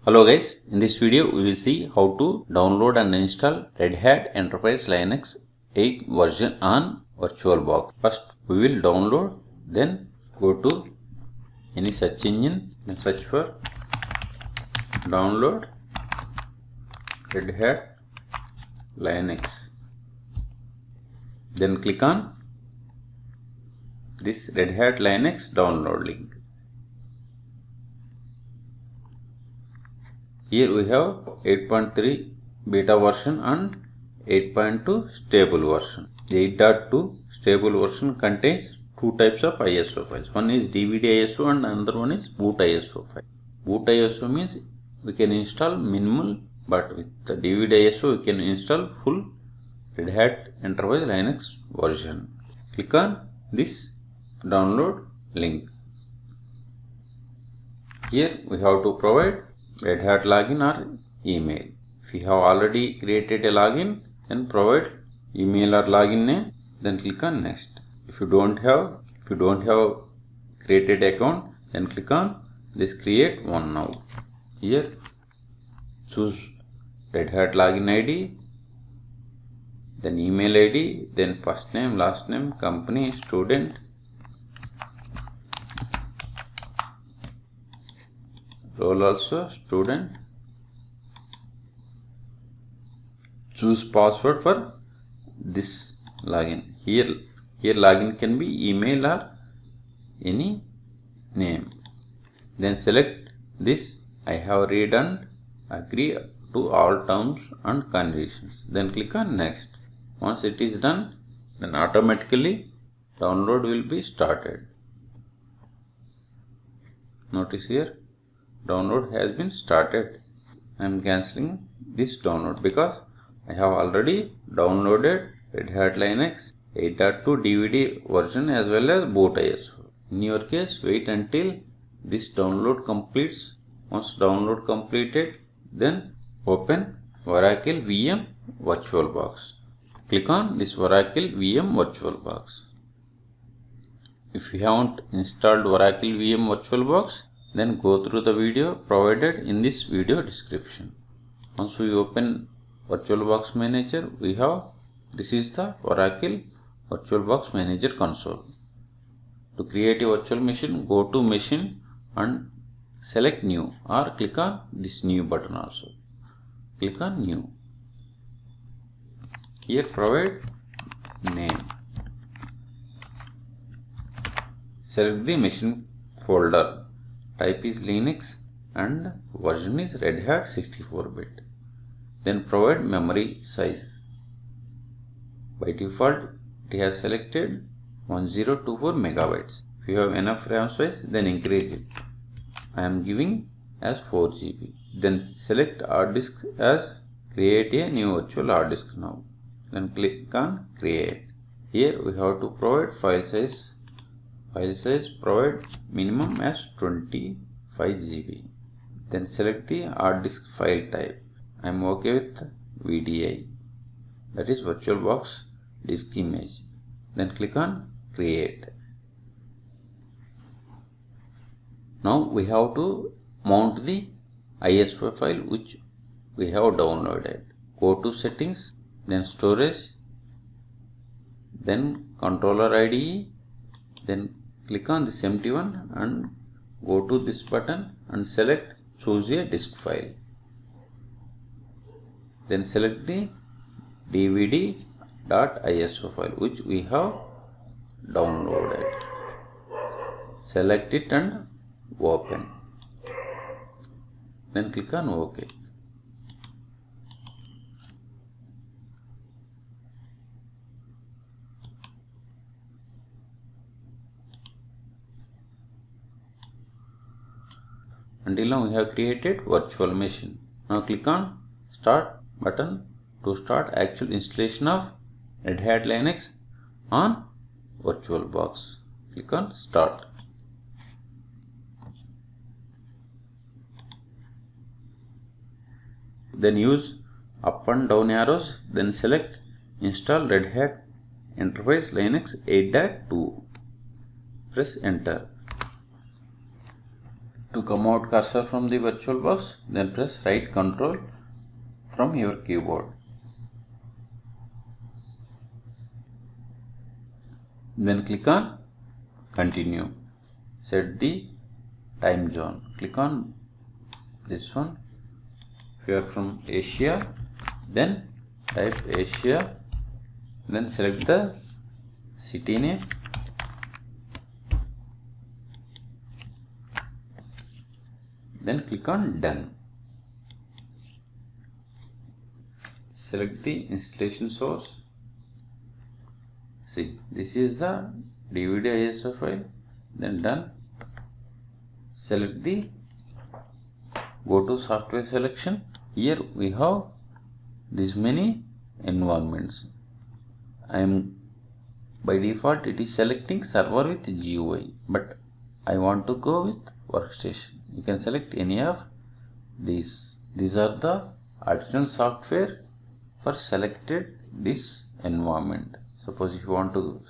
Hello guys, in this video we will see how to download and install Red Hat Enterprise Linux 8 version on VirtualBox. First we will download, then go to any search engine and search for download Red Hat Linux. Then click on this Red Hat Linux download link. Here we have 8.3 beta version and 8.2 stable version. The 8.2 stable version contains two types of ISO files. One is DVD ISO and another one is boot ISO file. Boot ISO means we can install minimal, but with the DVD ISO we can install full Red Hat Enterprise Linux version. Click on this download link. Here we have to provide Red Hat login or email. If you have already created a login, then provide email or login name, then click on next. If you don't have created account, then click on this create one now. Here choose Red Hat login ID, then email ID, then first name, last name, company, student, role also student. Choose password for this login. Here login can be email or any name. Then select this I have read and agree to all terms and conditions. Then click on next. Once it is done, then automatically download will be started. Notice here download has been started. I am cancelling this download because I have already downloaded Red Hat Linux 8.2 DVD version as well as boot ISO. In your case, wait until this download completes. Once download completed, then open Oracle VM VirtualBox. Click on this Oracle VM VirtualBox. If you haven't installed Oracle VM VirtualBox, then go through the video provided in this video description. Once we open VirtualBox Manager, this is the Oracle VirtualBox Manager console. To create a virtual machine, go to machine and select new or click on this new button also. Click on new. Here provide name. Select the machine folder. Type is Linux and version is Red Hat 64-bit. Then provide memory size. By default it has selected 1024 megabytes. If you have enough RAM space, then increase it. I am giving as 4 GB. Then select hard disk as create a new virtual hard disk now. Then click on create. Here we have to provide file size. File size provide minimum as 25 GB. Then select the hard disk file type. I am okay with VDI, that is VirtualBox disk image. Then click on create. Now we have to mount the ISO file which we have downloaded. Go to settings, then storage, then controller IDE, then click on this empty one and go to this button and select choose a disk file. Then select the dvd.iso file which we have downloaded. Select it and open. Then click on OK. Until now we have created virtual machine. Now click on start button to start actual installation of Red Hat Linux on VirtualBox. Click on start. Then use up and down arrows, then select install Red Hat Enterprise Linux 8.2. Press enter. To come out cursor from the VirtualBox, then press right Control from your keyboard. Then click on Continue. Set the time zone. Click on this one. If you are from Asia, then type Asia. Then select the city name. Then click on Done. Select the installation source. See, this is the DVD ISO file. Then Done. Select the go to software selection. Here we have this many environments. By default it is selecting server with GUI, but I want to go with workstation. You can select any of these. These are the additional software for selected this environment. Suppose if you want to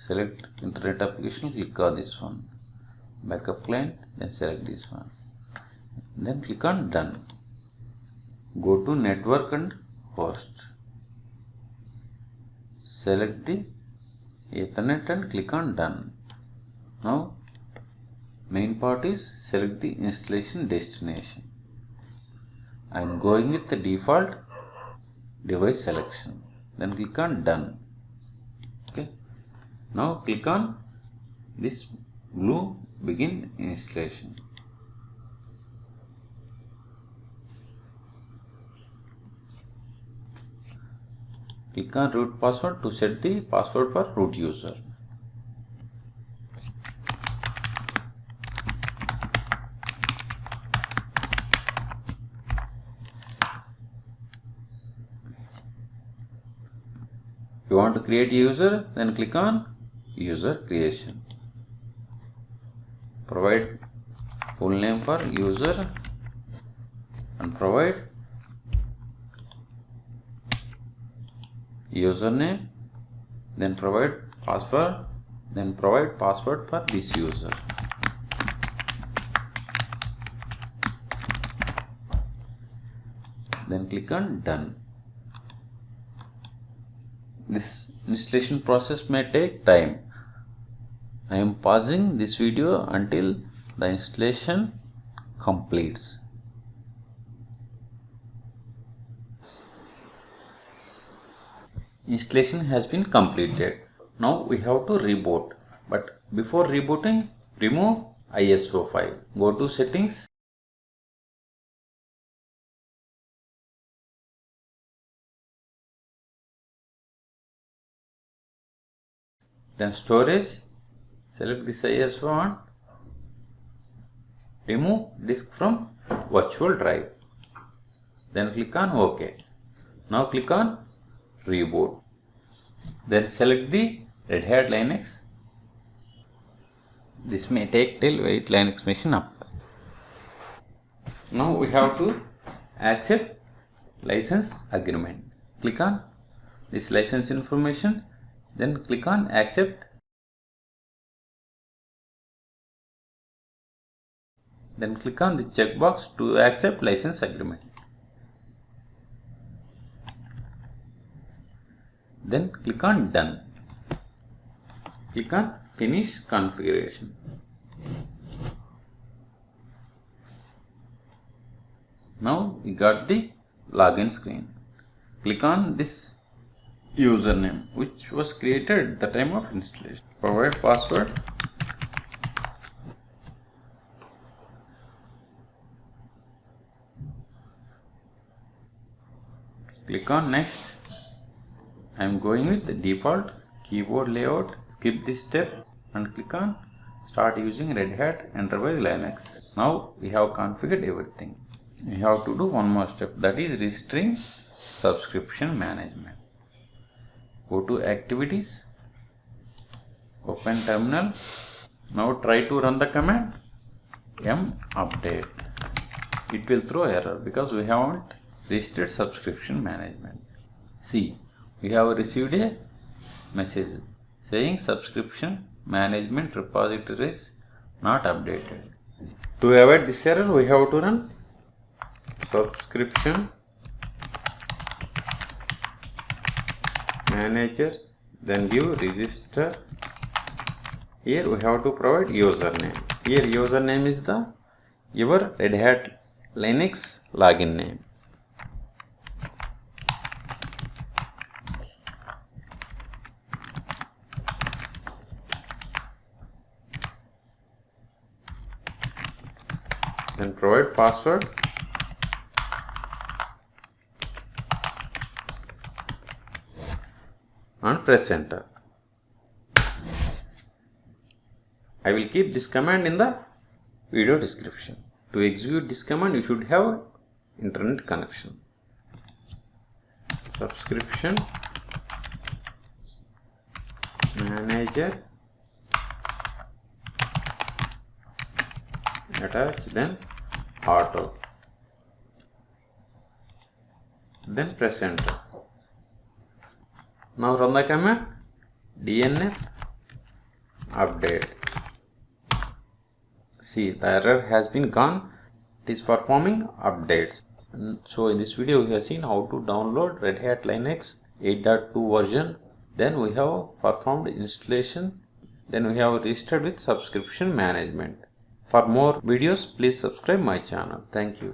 select internet application, click on this one. Backup client, then select this one. Then click on Done. Go to network and host. Select the Ethernet and click on Done. Now main part is select the installation destination. I am going with the default device selection. Then click on Done. Okay. Now click on this blue Begin installation. Click on root password to set the password for root user. If you want to create a user, then click on user creation. Provide full name for user and provide username, then provide password, then provide password for this user. Then click on Done. This installation process may take time. I am pausing this video until the installation completes. Installation has been completed. Now we have to reboot. But before rebooting, remove ISO file. Go to settings. Then storage. Select this ISO and remove disk from virtual drive. Then click on OK. Now click on Reboot. Then select the Red Hat Linux. This may take till wait Linux machine up. Now we have to accept license agreement. Click on this license information. Then click on accept. Then click on the checkbox to accept license agreement. Then click on Done. Click on Finish Configuration. Now we got the login screen. Click on this username which was created at the time of installation. Provide password. Click on Next. I am going with the default keyboard layout. Skip this step and click on Start using Red Hat Enterprise Linux. Now we have configured everything. We have to do one more step, that is registering subscription management. Go to Activities, open terminal. Now try to run the command update. It will throw error because we haven't registered subscription management. See, we have received a message saying subscription management repository is not updated. To avoid this error, we have to run subscription manager, then give register. Here we have to provide username. Here username is your Red Hat Linux login name. Then provide password. And press enter. I will keep this command in the video description. To execute this command, you should have internet connection. Subscription manager attach, then auto, then press enter. Now run the command dnf update. See, the error has been gone. It is performing updates. So in this video we have seen how to download Red Hat Linux 8.2 version. Then we have performed installation. Then we have registered with subscription management. For more videos, please subscribe my channel. Thank you.